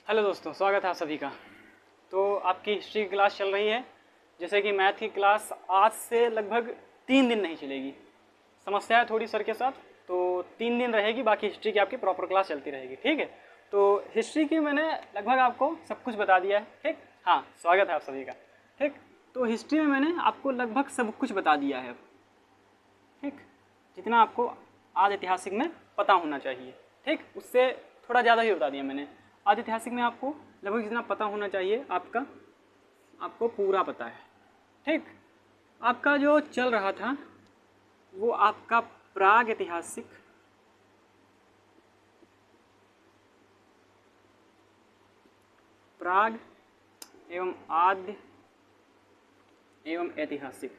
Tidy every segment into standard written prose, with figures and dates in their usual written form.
Hello दोस्तों, स्वागत है आप सभी का। तो आपकी हिस्ट्री की क्लास चल रही है। जैसे कि मैथ की क्लास आज से लगभग 3 दिन नहीं चलेगी। समस्या है थोड़ी सर के साथ, तो 3 दिन रहेगी, बाकी हिस्ट्री की आपकी प्रॉपर क्लास चलती रहेगी। ठीक है, तो हिस्ट्री की मैंने लगभग आपको सब कुछ बता दिया है। ठीक, हाँ, स्वागत है आप सभी का। ठीक, तो हिस्ट्री में मैंने आपको लगभग सब कुछ बता दिया है। ठीक, जितना आपको आज ऐतिहासिक में पता होना चाहिए। ठीक, उससे थोड़ा ज़्यादा ही बता दिया मैंने। आज ऐतिहासिक में आपको लगभग जितना पता होना चाहिए आपको पूरा पता है। ठीक, आपका जो चल रहा था वो आपका प्राग ऐतिहासिक, प्राग एवं आद्य एवं ऐतिहासिक,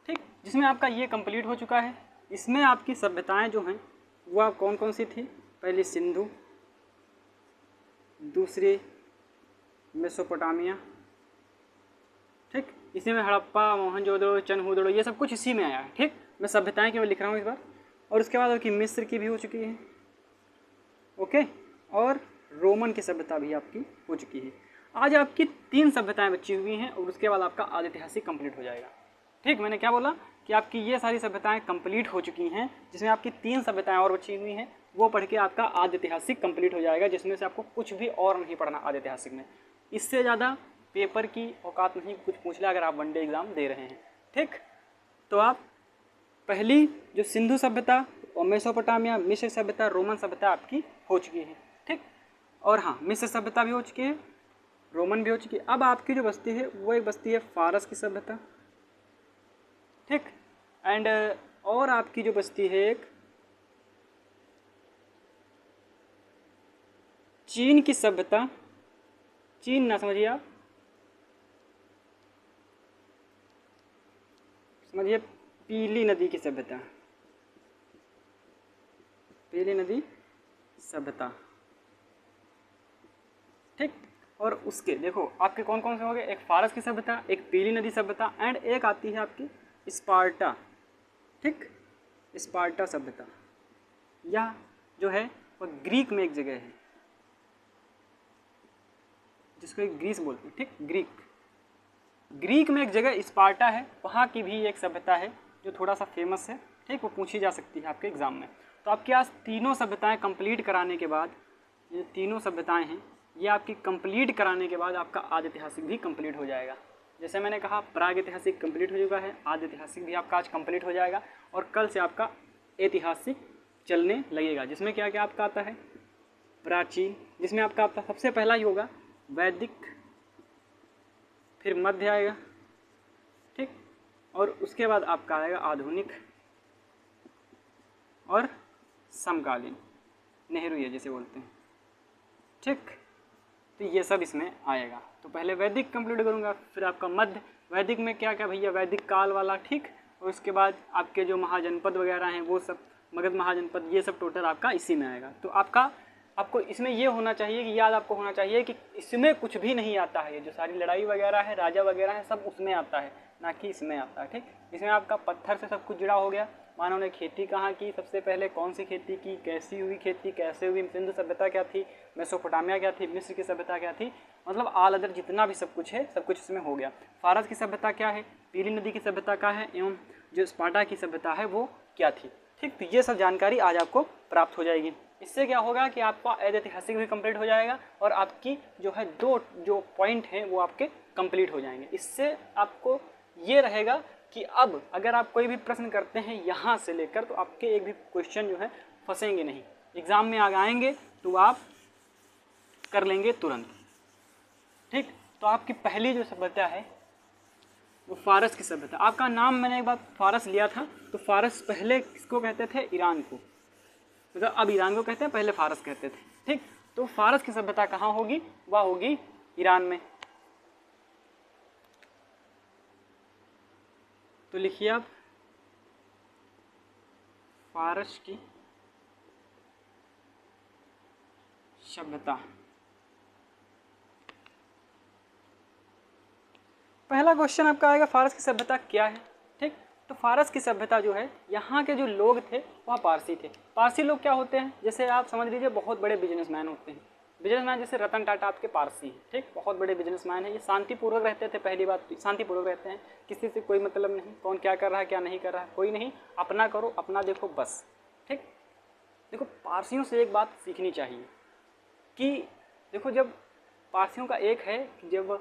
ठीक, जिसमें आपका ये कंप्लीट हो चुका है। इसमें आपकी सभ्यताएं जो हैं वह कौन कौन सी थी? पहली सिंधु, दूसरी मेसोपोटामिया। ठीक, इसी में हड़प्पा, मोहनजोदड़ो, चनहूदड़ो, ये सब कुछ इसी में आया है। ठीक, मैं सभ्यताएं केवल लिख रहा हूँ इस बार। और उसके बाद आपकी मिस्र की भी हो चुकी है। ओके, और रोमन की सभ्यता भी आपकी हो चुकी है। आज आपकी 3 सभ्यताएं बची हुई हैं और उसके बाद आपका आद्य ऐतिहासिक कंप्लीट हो जाएगा। ठीक, मैंने क्या बोला कि आपकी ये सारी सभ्यताएं कंप्लीट हो चुकी हैं, जिसमें आपकी 3 सभ्यताएं और बची हुई हैं। वो पढ़ के आपका आद्य ऐतिहासिक कंप्लीट हो जाएगा, जिसमें से आपको कुछ भी और नहीं पढ़ना आद्य ऐतिहासिक में। इससे ज़्यादा पेपर की औकात नहीं कुछ पूछ ले अगर आप वनडे एग्जाम दे रहे हैं। ठीक, तो आप पहली जो सिंधु सभ्यता और मेसोपोटामिया, मिस्र सभ्यता, रोमन सभ्यता आपकी हो चुकी है। ठीक, और हाँ, मिस्र सभ्यता भी हो चुकी है, रोमन भी हो चुकी है। अब आपकी जो बस्ती है वो एक बस्ती है फारस की सभ्यता। ठीक, एंड और आपकी जो बस्ती है एक चीन की सभ्यता। चीन ना समझिए आप, समझिए पीली नदी की सभ्यता, पीली नदी सभ्यता। ठीक, और उसके देखो आपके कौन कौन से हो गए? एक फारस की सभ्यता, एक पीली नदी सभ्यता, एंड एक आती है आपकी स्पार्टा। ठीक, स्पार्टा सभ्यता, यह जो है वह ग्रीक में एक जगह है जिसको एक ग्रीस बोलते हैं। ठीक, ग्रीक में एक जगह स्पार्टा है, वहाँ की भी एक सभ्यता है जो थोड़ा सा फेमस है। ठीक, वो पूछी जा सकती है आपके एग्जाम में। तो आपके पास तीनों सभ्यताएं कंप्लीट कराने के बाद, ये तीनों सभ्यताएं हैं, ये आपकी कंप्लीट कराने के बाद आपका आद्य ऐतिहासिक भी कंप्लीट हो जाएगा। जैसे मैंने कहा प्राग ऐतिहासिक कंप्लीट हो चुका है, आद्य ऐतिहासिक भी आपका आज कंप्लीट हो जाएगा। और कल से आपका ऐतिहासिक चलने लगेगा, जिसमें क्या क्या आपका आता है? प्राचीन, जिसमें आपका सबसे पहला ही होगा वैदिक, फिर मध्य आएगा। ठीक, और उसके बाद आपका आएगा आधुनिक और समकालीन, नेहरू ये जैसे बोलते हैं। ठीक, तो ये सब इसमें आएगा। तो पहले वैदिक कंप्लीट करूँगा, फिर आपका मध्य। वैदिक में क्या क्या भैया? वैदिक काल वाला। ठीक, और उसके बाद आपके जो महाजनपद वगैरह हैं वो सब, मगध महाजनपद, ये सब टोटल आपका इसी में आएगा। तो आपको इसमें ये होना चाहिए कि याद आपको होना चाहिए कि इसमें कुछ भी नहीं आता है। ये जो सारी लड़ाई वगैरह है, राजा वगैरह है, सब उसमें आता है, ना कि इसमें आता है। ठीक, इसमें आपका पत्थर से सब कुछ जुड़ा हो गया। मानव ने खेती कहाँ की, सबसे पहले कौन सी खेती की, कैसी हुई खेती, कैसे हुई, सिंधु सभ्यता क्या थी, मेसोपोटामिया क्या थी, मिस्र की सभ्यता क्या थी, मतलब आल अदर जितना भी सब कुछ है सब कुछ इसमें हो गया। फारस की सभ्यता क्या है, पीली नदी की सभ्यता क्या है, एवं जो स्पार्टा की सभ्यता है वो क्या थी। ठीक, तो ये सब जानकारी आज आपको प्राप्त हो जाएगी। इससे क्या होगा कि आपका ऐतिहासिक भी कंप्लीट हो जाएगा और आपकी जो है 2 जो पॉइंट हैं वो आपके कंप्लीट हो जाएंगे। इससे आपको ये रहेगा कि अब अगर आप कोई भी प्रश्न करते हैं यहाँ से लेकर, तो आपके एक भी क्वेश्चन जो है फंसेंगे नहीं, एग्जाम में आएंगे तो आप कर लेंगे तुरंत। ठीक, तो आपकी पहली जो सभ्यता है वो फारस की सभ्यता। आपका नाम मैंने एक बार फारस लिया था, तो फारस पहले किसको कहते थे? ईरान को। मतलब अब ईरान को कहते हैं, पहले फारस कहते थे। ठीक, तो फारस की सभ्यता कहाँ होगी? वह होगी ईरान में। तो लिखिए आप फारस की सभ्यता। पहला क्वेश्चन आपका आएगा फारस की सभ्यता क्या है। ठीक, तो फारस की सभ्यता जो है, यहाँ के जो लोग थे वह पारसी थे। पारसी लोग क्या होते हैं, जैसे आप समझ लीजिए बहुत बड़े बिजनेसमैन होते हैं। बिजनेसमैन जैसे रतन टाटा आपके पारसी हैं, ठीक, बहुत बड़े बिजनेसमैन हैं। ये शांतिपूर्वक रहते थे, पहली बात शांतिपूर्वक रहते हैं, किसी से कोई मतलब नहीं, कौन क्या कर रहा है क्या नहीं कर रहा है कोई नहीं, अपना करो अपना देखो बस, ठीक। देखो पारसियों से एक बात सीखनी चाहिए कि देखो जब पारसियों का एक है कि जब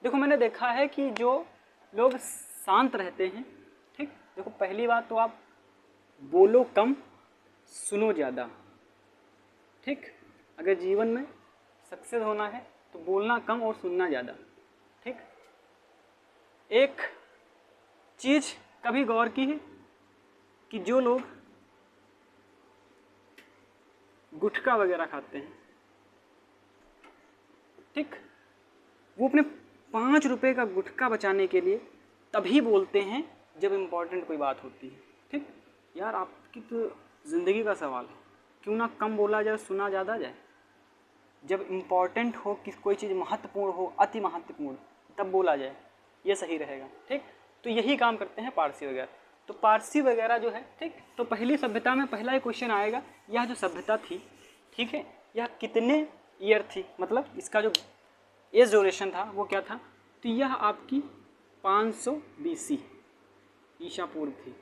देखो मैंने देखा है कि जो लोग शांत रहते हैं, ठीक, देखो पहली बात तो आप बोलो कम सुनो ज़्यादा, ठीक। अगर जीवन में सक्सेस होना है तो बोलना कम और सुनना ज़्यादा, ठीक। एक चीज़ कभी गौर की है कि जो लोग गुटखा वगैरह खाते हैं, ठीक, वो अपने 5 रुपए का गुटखा बचाने के लिए तभी बोलते हैं जब इम्पोर्टेंट कोई बात होती है, ठीक। यार आपकी तो ज़िंदगी का सवाल है, क्यों ना कम बोला जाए सुना ज़्यादा जाए। जब इम्पॉर्टेंट हो कि कोई चीज़ महत्वपूर्ण हो, अति महत्वपूर्ण, तब बोला जाए, ये सही रहेगा, ठीक। तो यही काम करते हैं पारसी वगैरह। तो पारसी वगैरह जो है, ठीक, तो पहली सभ्यता में पहला ही क्वेश्चन आएगा, यह जो सभ्यता थी, ठीक है, यह कितने ईयर थी, मतलब इसका जो एज ड्यूरेशन था वो क्या था, तो यह आपकी 500 BC ईसा पूर्व थी,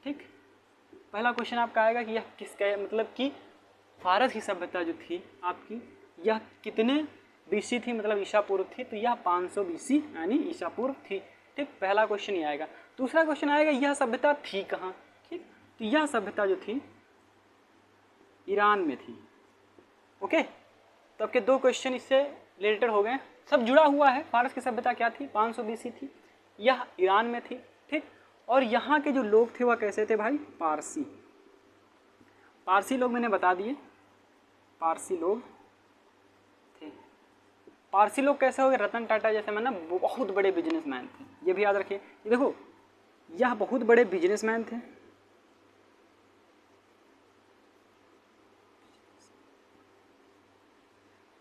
ठीक। पहला क्वेश्चन आपका आएगा कि यह किसका, मतलब कि फारस की सभ्यता जो थी आपकी, यह कितने BC थी, मतलब ईसा पूर्व थी, तो यह 500 BC यानी ईसा पूर्व थी, ठीक। पहला क्वेश्चन ही आएगा। दूसरा क्वेश्चन आएगा यह सभ्यता थी कहाँ, ठीक, तो यह सभ्यता जो थी ईरान में थी, ओके। तो आपके 2 क्वेश्चन इससे रिलेटेड हो गए, सब जुड़ा हुआ है। फारस की सभ्यता क्या थी, 500 BC थी, यह ईरान में थी, ठीक। और यहाँ के जो लोग थे वह कैसे थे भाई, पारसी। पारसी लोग मैंने बता दिए, पारसी लोग थे। पारसी लोग कैसे हो गए, रतन टाटा जैसे मैंने बहुत बड़े बिजनेसमैन थे, ये भी याद रखिए। ये देखो यह बहुत बड़े बिजनेसमैन थे,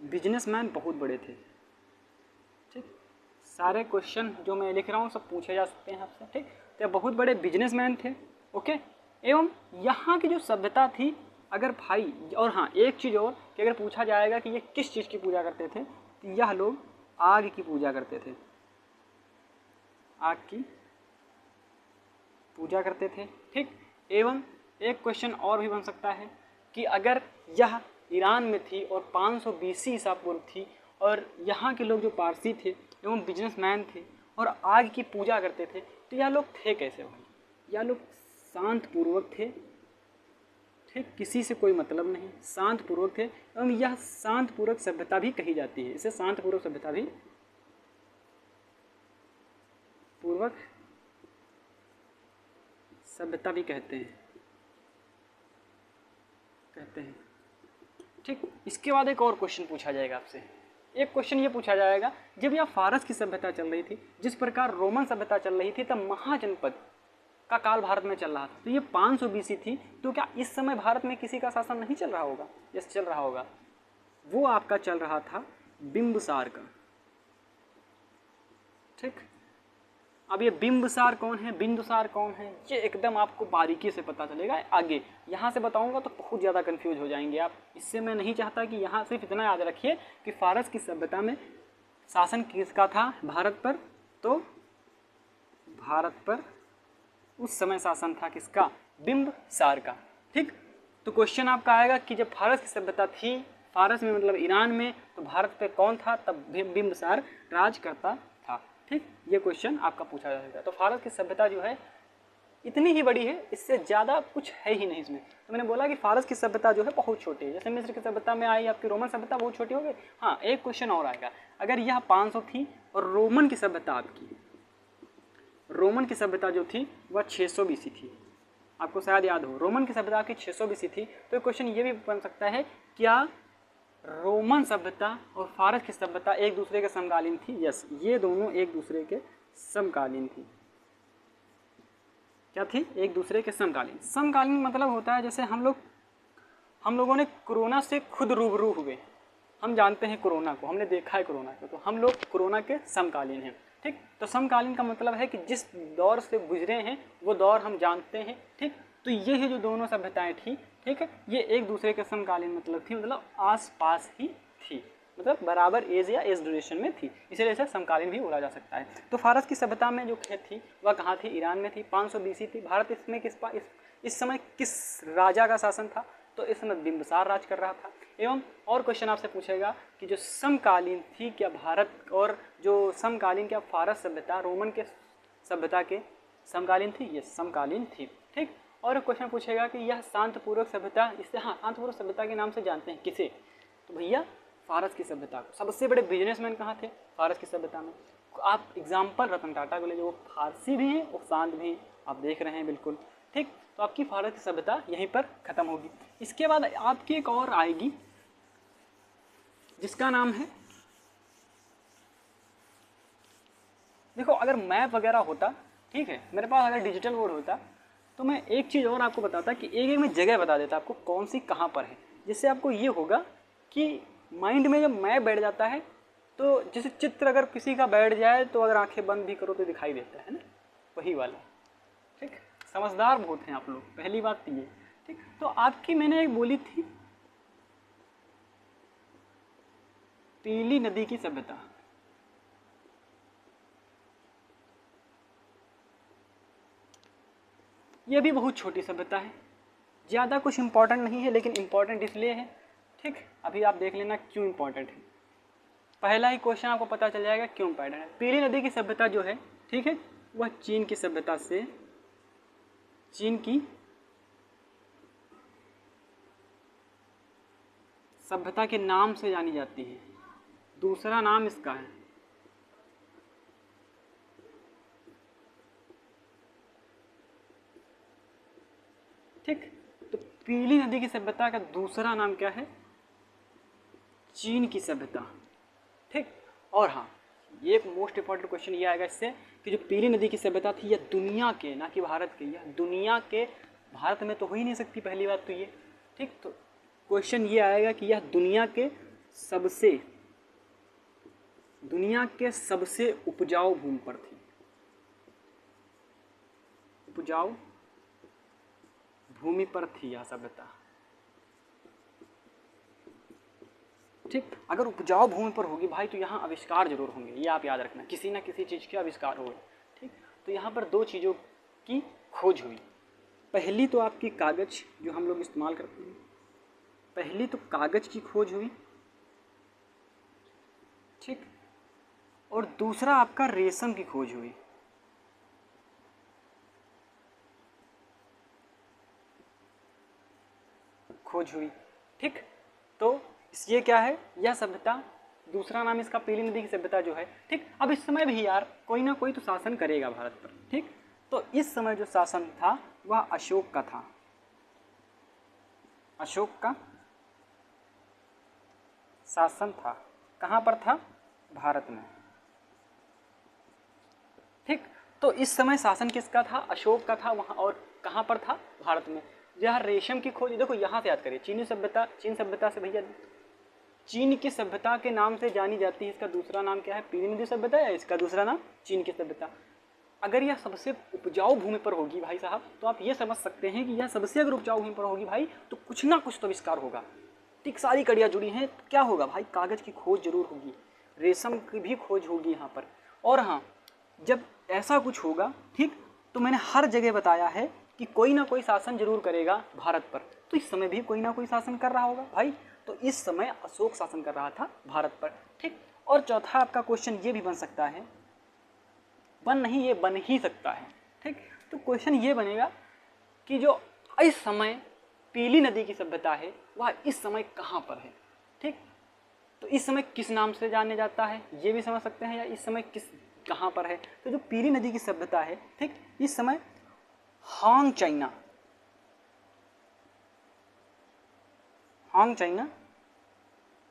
बिजनेसमैन बहुत बड़े थे, ठीक। सारे क्वेश्चन जो मैं लिख रहा हूँ सब पूछे जा सकते हैं आपसे, ठीक। तो बहुत बड़े बिजनेसमैन थे, ओके। एवं यहाँ की जो सभ्यता थी, अगर भाई, और हाँ एक चीज़ और कि अगर पूछा जाएगा कि ये किस चीज़ की पूजा करते थे, तो यह लोग आग की पूजा करते थे, आग की पूजा करते थे, ठीक। एवं एक क्वेश्चन और भी बन सकता है कि अगर यह ईरान में थी और 500 BC ईसा पूर्व थी और यहाँ के लोग जो पारसी थे एवं बिजनेसमैन थे और आग की पूजा करते थे, तो यह लोग थे कैसे भाई, यह लोग शांत पूर्वक थे, ठीक, किसी से कोई मतलब नहीं, शांत पूर्वक थे। एवं यह शांत पूर्वक सभ्यता भी कही जाती है, इसे शांत पूर्वक सभ्यता भी कहते हैं, ठीक। इसके बाद एक और क्वेश्चन पूछा जाएगा आपसे, एक क्वेश्चन ये पूछा जाएगा, जब यह फारस की सभ्यता चल रही थी, जिस प्रकार रोमन सभ्यता चल रही थी, तब महाजनपद का काल भारत में चल रहा था, तो ये 500 BC थी, तो क्या इस समय भारत में किसी का शासन नहीं चल रहा होगा, यस चल रहा होगा। वो आपका चल रहा था बिंबिसार का, ठीक। अब ये बिंबिसार कौन है, बिंदुसार कौन है, ये एकदम आपको बारीकी से पता चलेगा आगे। यहाँ से बताऊंगा तो बहुत ज़्यादा कंफ्यूज हो जाएंगे आप, इससे मैं नहीं चाहता कि यहाँ सिर्फ इतना याद रखिए कि फारस की सभ्यता में शासन किसका था भारत पर, तो भारत पर उस समय शासन था किसका, बिंबिसार का, ठीक। तो क्वेश्चन आपका आएगा कि जब फारस की सभ्यता थी, फारस में मतलब ईरान में, तो भारत पे कौन था, तब बिंबिसार राज करता था, ठीक। ये क्वेश्चन आपका पूछा जाएगा। तो फारस की सभ्यता जो है इतनी ही बड़ी है, इससे ज़्यादा कुछ है ही नहीं इसमें। तो मैंने बोला कि फारस की सभ्यता जो है बहुत छोटी है, जैसे मिस्र की सभ्यता में आई आपकी रोमन सभ्यता बहुत छोटी हो गई। हाँ एक क्वेश्चन और आएगा, अगर यह 500 थी और रोमन की सभ्यता आपकी, रोमन की सभ्यता जो थी वह 600 BC थी, आपको शायद याद हो, रोमन की सभ्यता आपकी 600 BC थी, तो क्वेश्चन ये भी बन सकता है, क्या रोमन सभ्यता और फारस की सभ्यता एक दूसरे के समकालीन थी, यस, ये दोनों एक दूसरे के समकालीन थी। क्या थी, एक दूसरे के समकालीन। समकालीन मतलब होता है जैसे हम लोगों ने कोरोना से खुद रूबरू हुए, हम जानते हैं कोरोना को, हमने देखा है कोरोना को, तो हम लोग कोरोना के समकालीन हैं, ठीक। तो समकालीन का मतलब है कि जिस दौर से गुजरे हैं वो दौर हम जानते हैं, ठीक। तो ये है जो दोनों सभ्यताएं थी, ठीक है, ये एक दूसरे के समकालीन मतलब थी, मतलब आस पास ही थी, मतलब बराबर एज या एज ड्यूरेशन में थी, इसलिए इसे समकालीन भी बोला जा सकता है। तो फारस की सभ्यता में जो थी वह कहाँ थी? ईरान में थी, 500 BC थी। भारत इसमें इस समय किस राजा का शासन था? तो इस समय बिंबिसार राज कर रहा था। एवं और क्वेश्चन आपसे पूछेगा कि जो समकालीन थी क्या भारत और जो समकालीन क्या फारस सभ्यता रोमन के सभ्यता के समकालीन थी? ये समकालीन थी, ठीक। और क्वेश्चन पूछेगा कि यह शांतपूर्वक सभ्यता, इससे हाँ शांतपूर्वक सभ्यता के नाम से जानते हैं किसे? तो भैया फारस की सभ्यता को। सबसे बड़े बिजनेसमैन कहाँ थे फारस की सभ्यता में? आप एग्जाम्पल रतन टाटा को ले, जो वो फारसी भी हैं और शांत भी, आप देख रहे हैं बिल्कुल, ठीक। तो आपकी फारस की सभ्यता यहीं पर खत्म होगी। इसके बाद आपकी एक और आएगी जिसका नाम है, देखो अगर मैप वगैरह होता, ठीक है, मेरे पास अगर डिजिटल बोर्ड होता तो मैं एक चीज़ और आपको बताता कि एक एक में जगह बता देता आपको कौन सी कहाँ पर है, जिससे आपको ये होगा कि माइंड में जब मैप बैठ जाता है तो जैसे चित्र अगर किसी का बैठ जाए तो अगर आंखें बंद भी करो तो दिखाई देता है ना, वही वाला, ठीक। समझदार बहुत हैं आप लोग, पहली बात तो ये, ठीक। तो आपकी मैंने एक बोली थी पीली नदी की सभ्यता, यह भी बहुत छोटी सभ्यता है, ज़्यादा कुछ इंपॉर्टेंट नहीं है, लेकिन इंपॉर्टेंट इसलिए है, ठीक। अभी आप देख लेना क्यों इंपॉर्टेंट है, पहला ही क्वेश्चन आपको पता चल जाएगा क्यों इंपॉर्टेंट है। पीली नदी की सभ्यता जो है, ठीक है, वह चीन की सभ्यता से, चीन की सभ्यता के नाम से जानी जाती है, दूसरा नाम इसका है ठीक। तो पीली नदी की सभ्यता का दूसरा नाम क्या है? चीन की सभ्यता, ठीक। और हाँ, ये एक मोस्ट इंपॉर्टेंट क्वेश्चन ये आएगा इससे कि जो पीली नदी की सभ्यता थी यह दुनिया के, ना कि भारत के, यह दुनिया के, भारत में तो हो ही नहीं सकती पहली बात तो ये, ठीक। तो क्वेश्चन ये आएगा कि यह दुनिया के सबसे उपजाऊ भूमि पर थी, उपजाऊ भूमि पर थी यह सभ्यता, ठीक। अगर उपजाऊ भूमि पर होगी भाई तो यहाँ आविष्कार जरूर होंगे, ये आप याद रखना, किसी ना किसी चीज़ के आविष्कार होंगे, ठीक। तो यहाँ पर दो चीज़ों की खोज हुई, पहली तो आपकी कागज़ जो हम लोग इस्तेमाल करते हैं, पहली तो कागज़ की खोज हुई, ठीक। और दूसरा आपका रेशम की खोज हुई, ठीक। तो ये क्या है, यह सभ्यता, दूसरा नाम इसका पीली नदी की सभ्यता जो है, ठीक। अब इस समय भी यार कोई ना कोई तो शासन करेगा भारत पर, ठीक। तो इस समय जो शासन था वह अशोक का था, अशोक का शासन था, कहाँ पर था? भारत में, ठीक। तो इस समय शासन किसका था? अशोक का था, वहाँ और कहाँ पर था? भारत में। जहाँ रेशम की खोज, देखो यहाँ से याद करिए, चीन सभ्यता से भैया, चीन की सभ्यता के नाम से जानी जाती है, इसका दूसरा नाम क्या है? पीली नदी सभ्यता, या इसका दूसरा नाम चीन की सभ्यता। अगर यह सबसे उपजाऊ भूमि पर होगी भाई साहब, तो आप ये समझ सकते हैं कि यह सबसे अगर उपजाऊ भूमि पर होगी भाई तो कुछ ना कुछ तो आविष्कार होगा, ठीक। सारी कड़ियाँ जुड़ी हैं, तो क्या होगा भाई? कागज़ की खोज जरूर होगी, रेशम की भी खोज होगी यहाँ पर। और हाँ, जब ऐसा कुछ होगा, ठीक, तो मैंने हर जगह बताया है कि कोई ना कोई शासन जरूर करेगा भारत पर, तो इस समय भी कोई ना कोई शासन कर रहा होगा भाई, तो इस समय अशोक शासन कर रहा था भारत पर, ठीक। और चौथा आपका क्वेश्चन ये भी बन सकता है, ये बन ही सकता है, ठीक। तो क्वेश्चन ये बनेगा कि जो इस समय पीली नदी की सभ्यता है वह इस समय कहाँ पर है, ठीक। तो इस समय किस नाम से जाने जाता है ये भी समझ सकते हैं, या इस समय कहाँ पर है। तो जो पीली नदी की सभ्यता है, ठीक, इस समय हांग चाइना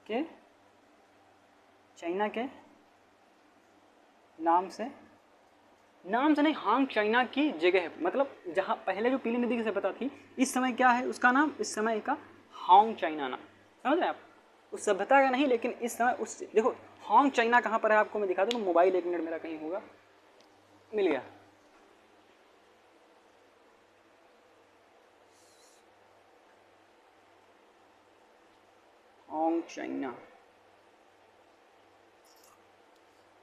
के नाम से नहीं, हांग चाइना की जगह है, मतलब जहाँ पहले जो पीली नदी की सभ्यता थी इस समय क्या है उसका नाम? इस समय का हांग चाइना नाम, समझ रहे हैं आप? उस सभ्यता का नहीं, लेकिन इस समय उस, देखो हांग चाइना कहाँ पर है आपको मैं दिखा दूँ। मोबाइल 1 मिनट मेरा कहीं होगा, मिल गया। हांग चाइना,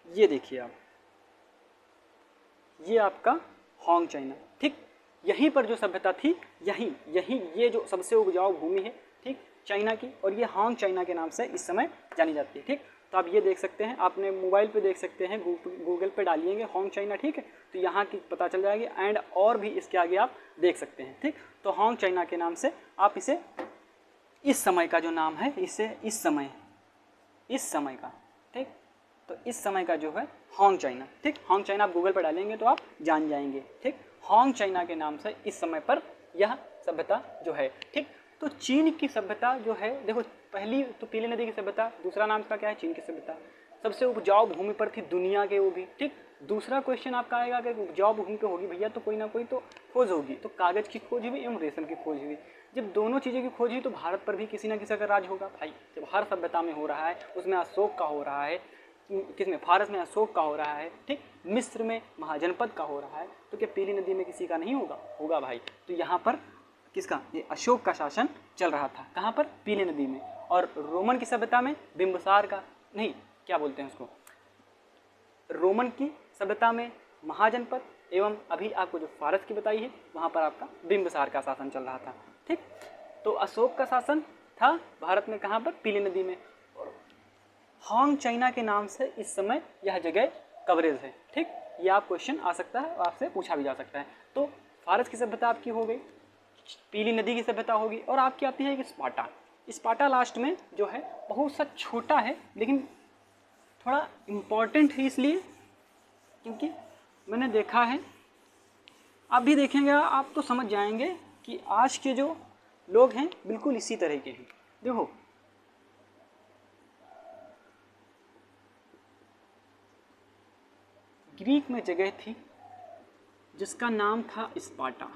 ये देखिए आप, ये आपका हांग चाइना, ठीक। यहीं पर जो सभ्यता थी, यहीं यहीं ये जो सबसे उपजाऊ भूमि है, ठीक, चाइना की, और ये हांग चाइना के नाम से इस समय जानी जाती है, ठीक। तो आप ये देख सकते हैं, आपने मोबाइल पे देख सकते हैं, गूगल पे डालिएंगे हांग चाइना, ठीक है, तो यहाँ की पता चल जाएगी। एंड और भी इसके आगे आप देख सकते हैं, ठीक। तो हांग चाइना के नाम से आप इसे, इस समय का जो नाम है, इसे इस समय का, ठीक, तो इस समय का जो है हांग चाइना, ठीक। हांग चाइना आप गूगल पर डालेंगे तो आप जान जाएंगे, ठीक। हांग चाइना के नाम से इस समय पर यह सभ्यता जो है, ठीक। तो चीन की सभ्यता जो है, देखो पहली तो पीली नदी की सभ्यता, दूसरा नाम इसका क्या है, चीन की सभ्यता, सबसे उपजाऊ भूमि पर थी दुनिया के, वो भी, ठीक। दूसरा क्वेश्चन आपका आएगा कि उपजाऊ भूमि पे होगी भैया तो कोई ना कोई तो खोज होगी, तो कागज की खोज हुई एवं रेशम की खोज हुई। जब दोनों चीज़ें की खोज हुई तो भारत पर भी किसी ना किसी का राज होगा भाई। जब हर सभ्यता में हो रहा है, उसमें अशोक का हो रहा है, किसमें, फारस में अशोक का हो रहा है, ठीक, मिस्र में महाजनपद का हो रहा है, तो क्या पीली नदी में किसी का नहीं होगा, होगा भाई। तो यहाँ पर किसका, ये अशोक का शासन चल रहा था, कहाँ पर, पीली नदी में। और रोमन की सभ्यता में बिंबिसार का, नहीं क्या बोलते हैं उसको, रोमन की सभ्यता में महाजनपद, एवं अभी आपको जो फारस की बताई है वहाँ पर आपका बिंबिसार का शासन चल रहा था, ठीक। तो अशोक का शासन था भारत में, कहाँ पर, पीली नदी में। और हांग चाइना के नाम से इस समय यह जगह कवरेज है, ठीक। ये आप क्वेश्चन आ सकता है और आपसे पूछा भी जा सकता है। तो फारस की सभ्यता आपकी हो गई, पीली नदी की सभ्यता होगी, और आपकी आती है कि स्पार्टा। स्पार्टा लास्ट में जो है बहुत सा छोटा है, लेकिन थोड़ा इम्पॉर्टेंट है, इसलिए क्योंकि मैंने देखा है, आप भी देखेंगे आप तो समझ जाएंगे कि आज के जो लोग हैं बिल्कुल इसी तरह के हैं। देखो ग्रीक में जगह थी जिसका नाम था स्पार्टा,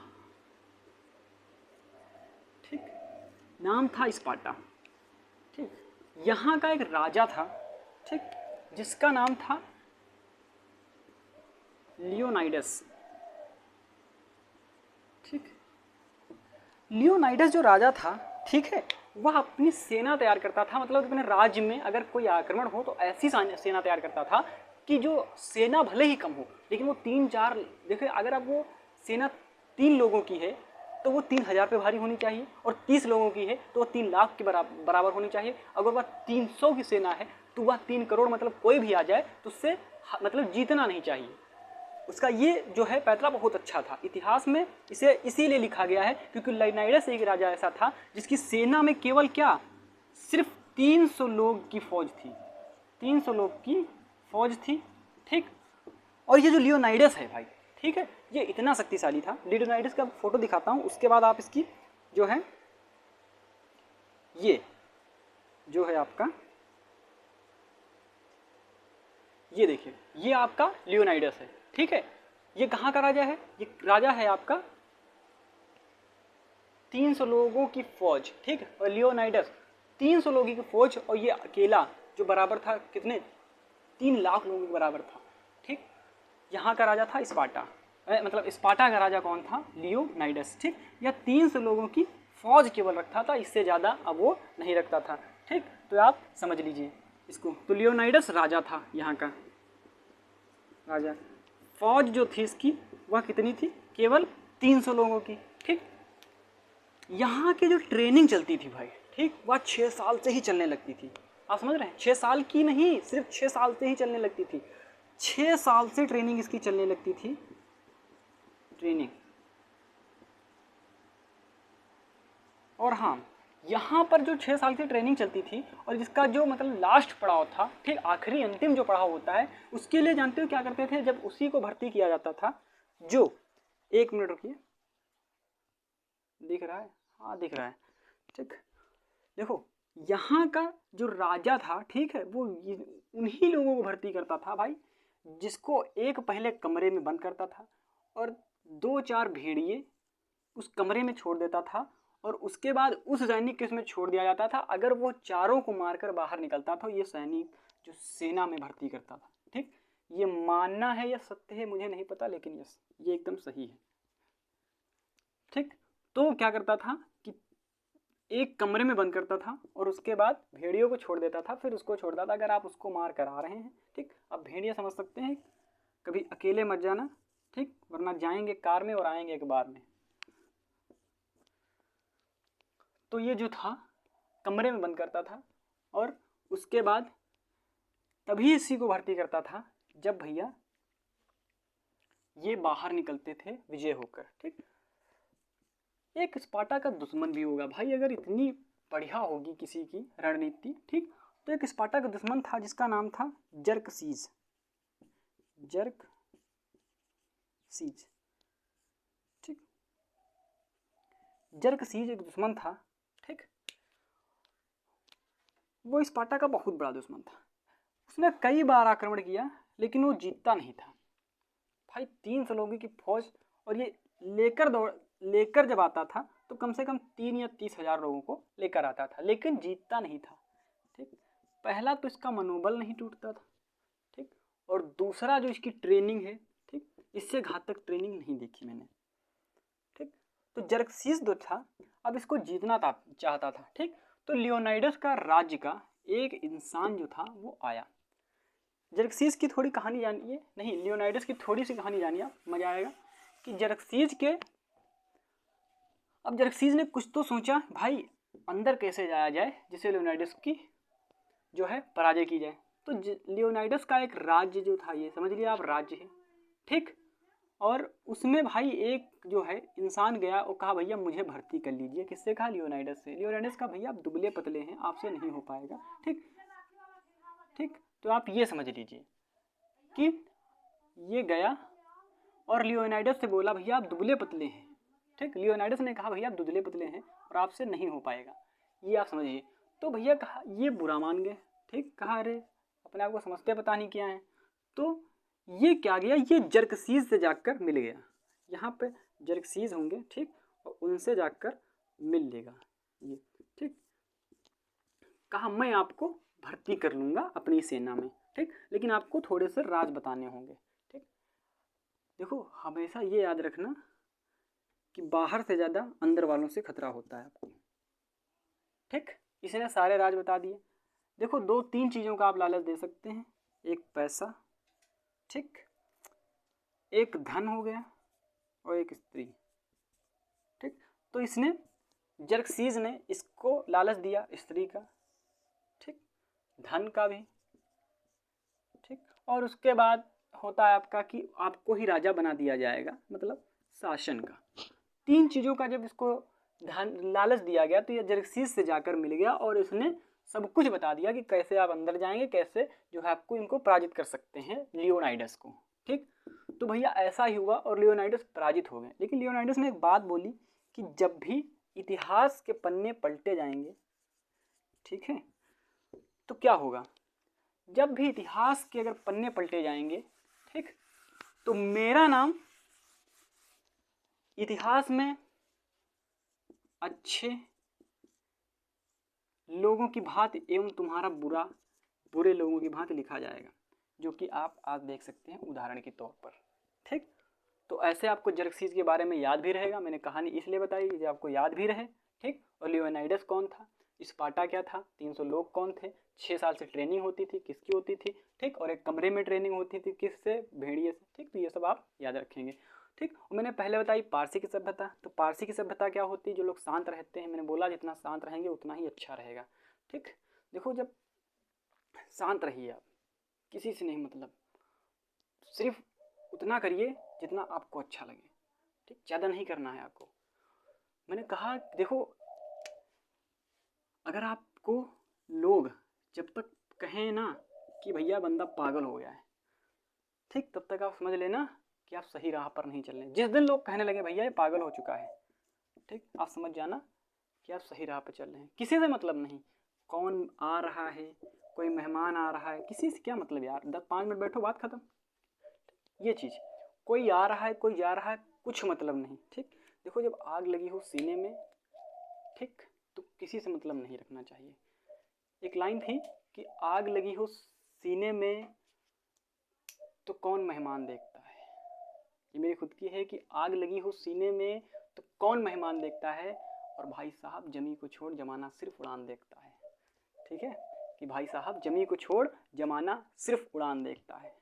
ठीक, नाम था स्पार्टा, ठीक। यहाँ का एक राजा था, ठीक, जिसका नाम था लियोनाइडस, ठीक। लियोनाइडस जो राजा था, ठीक है, वह अपनी सेना तैयार करता था, मतलब अपने राज्य में अगर कोई आक्रमण हो तो ऐसी सेना तैयार करता था कि जो सेना भले ही कम हो, लेकिन वो 3-4, देखिए अगर अब वो सेना 3 लोगों की है तो वो 3000 पे भारी होनी चाहिए, और 30 लोगों की है तो वो 3 लाख के बराबर होनी चाहिए। अगर वह 300 की सेना है तो वह 3 करोड़, मतलब कोई भी आ जाए तो उससे मतलब जीतना नहीं चाहिए। उसका ये जो है पैतरा बहुत अच्छा था, इतिहास में इसे इसीलिए लिखा गया है क्योंकि लियोनाइडस एक राजा ऐसा था जिसकी सेना में केवल क्या, सिर्फ 300 लोग की फौज थी, 300 लोग की फौज थी, ठीक। और ये जो लियोनाइडस है भाई, ठीक है, ये इतना शक्तिशाली था। लियोनाइडस का फोटो दिखाता हूँ, उसके बाद आप इसकी जो है, ये जो है आपका, ये देखिए, ये आपका लियोनाइडस है, ठीक है। ये कहाँ का राजा है, ये राजा है आपका 300 लोगों की फौज, ठीक है। और लियोनाइडस 300 लोगों की फौज, और ये अकेला जो बराबर था कितने, 3 लाख लोगों के बराबर था, ठीक। यहाँ का राजा था स्पार्टा, मतलब स्पार्टा का राजा कौन था, लियोनाइडस, ठीक। यह 300 लोगों की फौज केवल रखता था, इससे ज़्यादा अब वो नहीं रखता था, ठीक। तो आप समझ लीजिए इसको। तो लियोनाइडस राजा था, यहाँ का राजा। फौज जो थी इसकी वह कितनी थी, केवल 300 लोगों की, ठीक। यहाँ की जो ट्रेनिंग चलती थी भाई, ठीक, वह 6 साल से ही चलने लगती थी। आप समझ रहे हैं, 6 साल की नहीं, सिर्फ 6 साल से ही चलने लगती थी। 6 साल से ट्रेनिंग इसकी चलने लगती थी, ट्रेनिंग। और हाँ, यहाँ पर जो 6 साल की ट्रेनिंग चलती थी, और जिसका जो मतलब लास्ट पड़ाव था, ठीक, आखिरी अंतिम जो पड़ाव होता है, उसके लिए जानते हो क्या करते थे, जब उसी को भर्ती किया जाता था, जो, 1 मिनट रुकिए, दिख रहा है, हाँ दिख रहा है, ठीक। देखो यहाँ का जो राजा था, ठीक है, वो उन्हीं लोगों को भर्ती करता था भाई, जिसको एक पहले कमरे में बंद करता था और 2-4 भेड़िए उस कमरे में छोड़ देता था, और उसके बाद उस सैनिक को इसमें छोड़ दिया जाता था। अगर वो चारों को मारकर बाहर निकलता था, ये सैनिक जो सेना में भर्ती करता था। ठीक, ये मानना है या सत्य है मुझे नहीं पता, लेकिन यस ये एकदम सही है। ठीक, तो क्या करता था कि एक कमरे में बंद करता था और उसके बाद भेड़ियों को छोड़ देता था, फिर उसको छोड़ता था अगर आप उसको मार कर आ रहे हैं। ठीक, अब भेड़िया समझ सकते हैं, कभी अकेले मत जाना, ठीक, वरना जाएंगे कार में और आएंगे एक बार में। तो ये जो था कमरे में बंद करता था और उसके बाद तभी इसी को भर्ती करता था जब भैया ये बाहर निकलते थे विजय होकर। ठीक, एक स्पार्टा का दुश्मन भी होगा भाई, अगर इतनी बढ़िया होगी किसी की रणनीति। ठीक, तो एक स्पार्टा का दुश्मन था जिसका नाम था जर्कसीज। जर्कसीज, ठीक, जर्कसीज एक दुश्मन था। ठीक, वो स्पार्टा का बहुत बड़ा दुश्मन था। उसने कई बार आक्रमण किया लेकिन वो जीतता नहीं था भाई। 300 लोगों की फौज, और ये लेकर जब आता था तो कम से कम 3 या 30 हजार लोगों को लेकर आता था, लेकिन जीतता नहीं था। ठीक, पहला तो इसका मनोबल नहीं टूटता था। ठीक, और दूसरा जो इसकी ट्रेनिंग है, ठीक, इससे घातक ट्रेनिंग नहीं देखी मैंने। ठीक, तो जर्कसीस जो था अब इसको जीतना चाहता था। ठीक, तो लियोनाइडस का राज्य का एक इंसान जो था वो आया। जर्कसीस की थोड़ी कहानी जानिए, नहीं लियोनाइडस की थोड़ी सी कहानी जानिए, मजा आएगा। कि जर्कसीस के, अब जर्कसीस ने कुछ तो सोचा भाई अंदर कैसे जाया जाए जिससे लियोनाइडस की जो है पराजय की जाए। तो लियोनाइडस का एक राज्य जो था, ये समझ लिया आप, राज्य है। ठीक, और उसमें भाई एक जो है इंसान गया और कहा भैया मुझे भर्ती कर लीजिए। किससे कहा? लियोनाइडस से। लियोनाइडस कहा भैया आप दुबले पतले हैं, आपसे नहीं हो पाएगा। ठीक, ठीक, तो आप ये समझ लीजिए कि ये गया और लियोनाइडस से बोला भैया आप दुबले पतले हैं। ठीक, लियोनाइडस ने कहा भैया आप दुबले पतले हैं और आपसे नहीं हो पाएगा, ये आप समझिए। तो भैया कहा, ये बुरा मान गए। ठीक, कहा अरे अपने आप को समझते पता नहीं क्या है। तो ये क्या गया, ये जर्कसीज से जाकर मिल गया। यहाँ पे जर्कसीज होंगे, ठीक, और उनसे जाकर मिल लेगा ये। ठीक, कहा मैं आपको भर्ती कर लूँगा अपनी सेना में। ठीक, लेकिन आपको थोड़े से राज बताने होंगे। ठीक, देखो हमेशा ये याद रखना कि बाहर से ज़्यादा अंदर वालों से खतरा होता है आपको। ठीक, इसने सारे राज बता दिए। देखो 2-3 चीज़ों का आप लालच दे सकते हैं, एक पैसा, ठीक, एक धन हो गया और एक स्त्री। ठीक, तो इसने जर्कसीज ने इसको लालच दिया स्त्री का, ठीक, धन का भी, ठीक, और उसके बाद होता है आपका कि आपको ही राजा बना दिया जाएगा, मतलब शासन का। 3 चीज़ों का जब इसको धन लालच दिया गया तो ये जर्कसीज से जाकर मिल गया और इसने सब कुछ बता दिया कि कैसे आप अंदर जाएंगे, कैसे जो है आपको इनको पराजित कर सकते हैं लियोनाइडस को। ठीक, तो भैया ऐसा ही हुआ और लियोनाइडस पराजित हो गए। लेकिन लियोनाइडस ने एक बात बोली कि जब भी इतिहास के पन्ने पलटे जाएंगे, ठीक है, तो क्या होगा, जब भी इतिहास के अगर पन्ने पलटे जाएंगे, ठीक, तो मेरा नाम इतिहास में अच्छे लोगों की भांति एवं तुम्हारा बुरे लोगों की भांति लिखा जाएगा, जो कि आप आज देख सकते हैं उदाहरण के तौर पर। ठीक, तो ऐसे आपको जर्कसीज के बारे में याद भी रहेगा। मैंने कहानी इसलिए बताई कि आपको याद भी रहे। ठीक, और लियोनाइडस कौन था, स्पार्टा क्या था, 300 लोग कौन थे, 6 साल से ट्रेनिंग होती थी, किसकी होती थी, ठीक, और एक कमरे में ट्रेनिंग होती थी, किससे, भेड़िए से। ठीक, तो ये सब आप याद रखेंगे। ठीक, और मैंने पहले बताई पारसी की सभ्यता। तो पारसी की सभ्यता क्या होती है, जो लोग शांत रहते हैं। मैंने बोला जितना शांत रहेंगे उतना ही अच्छा रहेगा। ठीक, देखो जब शांत रहिए आप, किसी से नहीं मतलब, सिर्फ उतना करिए जितना आपको अच्छा लगे। ठीक, ज़्यादा नहीं करना है आपको। मैंने कहा देखो अगर आपको लोग जब तक कहें ना कि भैया बंदा पागल हो गया है, ठीक, तब तक आप समझ लेना कि आप सही राह पर नहीं चल रहे। जिस दिन लोग कहने लगे भैया ये पागल हो चुका है, ठीक, आप समझ जाना कि आप सही राह पर चल रहे हैं। किसी से मतलब नहीं, कौन आ रहा है, कोई मेहमान आ रहा है, किसी से क्या मतलब यार, 10-5 मिनट बैठो बात खत्म। ये चीज़, कोई आ रहा है कोई जा रहा है कुछ मतलब नहीं। ठीक, देखो जब आग लगी हो सीने में, ठीक, तो किसी से मतलब नहीं रखना चाहिए। एक लाइन थी कि आग लगी हो सीने में तो कौन मेहमान देखता है। ये मेरी खुद की है कि आग लगी हो सीने में तो कौन मेहमान देखता है। और भाई साहब जमी को छोड़ जमाना सिर्फ उड़ान देखता है। ठीक है कि भाई साहब जमी को छोड़ जमाना सिर्फ उड़ान देखता है।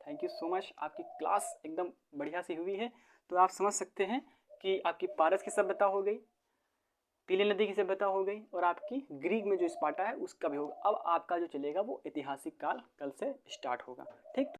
Thank you so much. आपकी क्लास एकदम बढ़िया सी हुई है। तो आप समझ सकते हैं कि आपकी पारस की सभ्यता हो गई, पीली नदी की सभ्यता हो गई, और आपकी ग्रीक में जो स्पार्टा है उसका भी होगा। अब आपका जो चलेगा वो ऐतिहासिक काल कल से स्टार्ट होगा। ठीक।